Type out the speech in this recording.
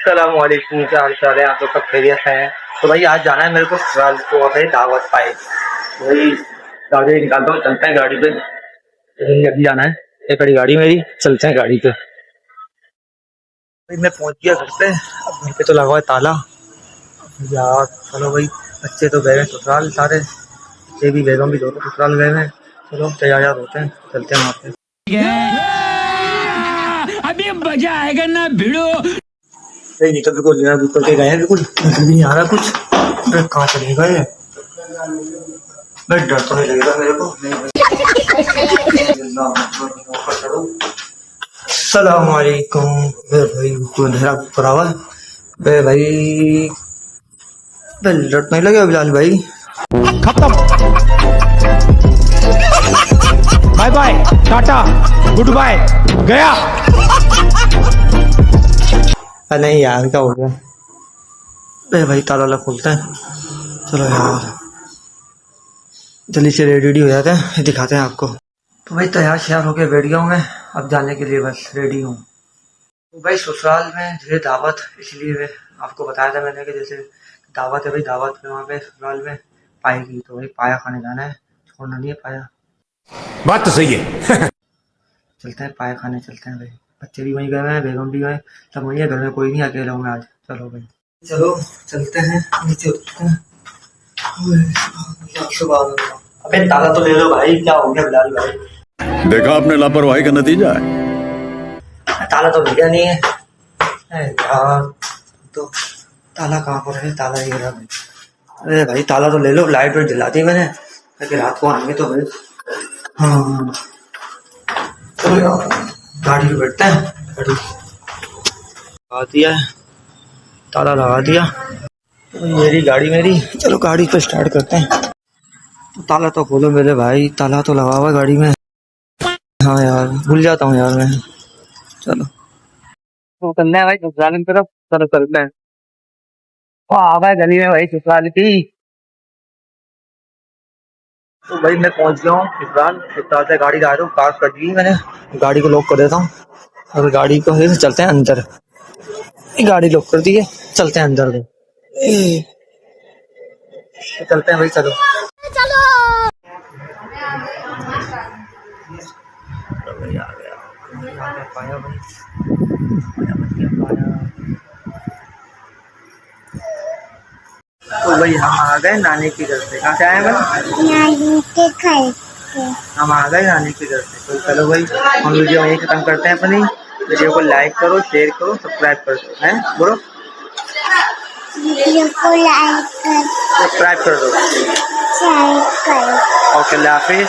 अस्सलामुअलैकुम, क्या हाल चाल है? आप लोग सब खैरियत हैं? तो भाई आज जाना है मेरे को ससुराल को, है दावत पाए। वही गाड़ी निकालता हूँ, चलते हैं गाड़ी पे। अभी जाना है, एक बड़ी गाड़ी मेरी, चलते हैं गाड़ी पे। भाई मैं पहुंच गया घर पे। अब घर पे तो लगा हुआ है ताला यार। चलो भाई, बच्चे तो गए हैं ससुराल सारे, बच्चे भी बेगम भी दोनों ससुराल गए हैं। चलो तैयार होते हैं, चलते हैं वहाँ पे। अभी मजा आएगा ना भिड़ो। नहीं तो बिल्कुल बिल्कुल के गए हैं, बिल्कुल नजर भी नहीं आ रहा कुछ। अरे कहाँ चले गए? मैं डर तो नहीं लगेगा मेरे को। सलामकुम भाई, अंधेरा पड़ा हुआ है भाई। डर नहीं लगेगा बिलाल भाई? खत्म, bye bye, tata, goodbye, गया। नहीं यार, क्या हो गया? भाई ताला खोलता है। चलो यार जल्दी से रेडी हो जाते हैं, दिखाते हैं आपको। तो भाई तैयार श्यार होके बैठ गया हूँ मैं, अब जाने के लिए बस रेडी हूँ। तो भाई ससुराल में जो दावत, इसलिए मैं आपको बताया था मैंने कि जैसे दावत है भाई, दावत में वहाँ पे ससुराल में पाए की, तो भाई पाया खाने जाना है, छोड़ना नहीं है पाया। बात तो सही है। चलते हैं पाया खाने, चलते हैं भाई। बच्चे भी वहीं गए हैं, बेगम भी गए, सब वहीं है, घर में कोई नहीं, अकेला हूँ मैं आज। चलो भाई, चलो चलते हैं, नीचे उतरते हैं। अबे ताला तो ले लो भाई, क्या हो गया बिलाल भाई? देखा आपने लापरवाही का नतीजा है। ताला तो भैया नहीं है। यार तो ताला कहाँ पर है? ताला ये रहा भाई। अरे भाई ताला तो ले लो, लाइट वाइट जला दी मैंने ताकि रात को आएंगे तो भाई। हाँ चलो यार, गाड़ी पे बैठते हैं। गाड़ी लगा दिया है, ताला लगा दिया। मेरी गाड़ी मेरी, चलो गाड़ी पे स्टार्ट करते हैं। तो ताला तो खोलो मेरे भाई, ताला तो लगा हुआ है गाड़ी में। हाँ यार, भूल जाता हूँ यार मैं। चलो तो चलना है भाई ससुराल की तरफ, चलो चलते हैं। वो आ गए गली में भाई ससुराल की। तो भाई मैं पहुंच गया हूँ ससुराल। ससुराल से गाड़ी ला रहा हूँ, कार कर दी मैंने, गाड़ी को लॉक कर देता हूँ। अब गाड़ी को फिर चलते हैं अंदर। गाड़ी लॉक कर दी है, चलते हैं अंदर को। चलते हैं भाई, चलो चलो। भाई आ गया, पाया भाई, तो भाई हम आ गए नानी के घर से। कहाँ से आए भाई? नानी के घर से। हम आ गए नानी के घर से। तो चलो भाई, हम वीडियो यहीं खत्म करते हैं अपनी। वीडियो को लाइक करो, शेयर करो, सब्सक्राइब करो, हैं बोलो। वीडियो को लाइक कर, सब्सक्राइब कर दो। शेयर करो। ओके, अल्लाह हाफिज़।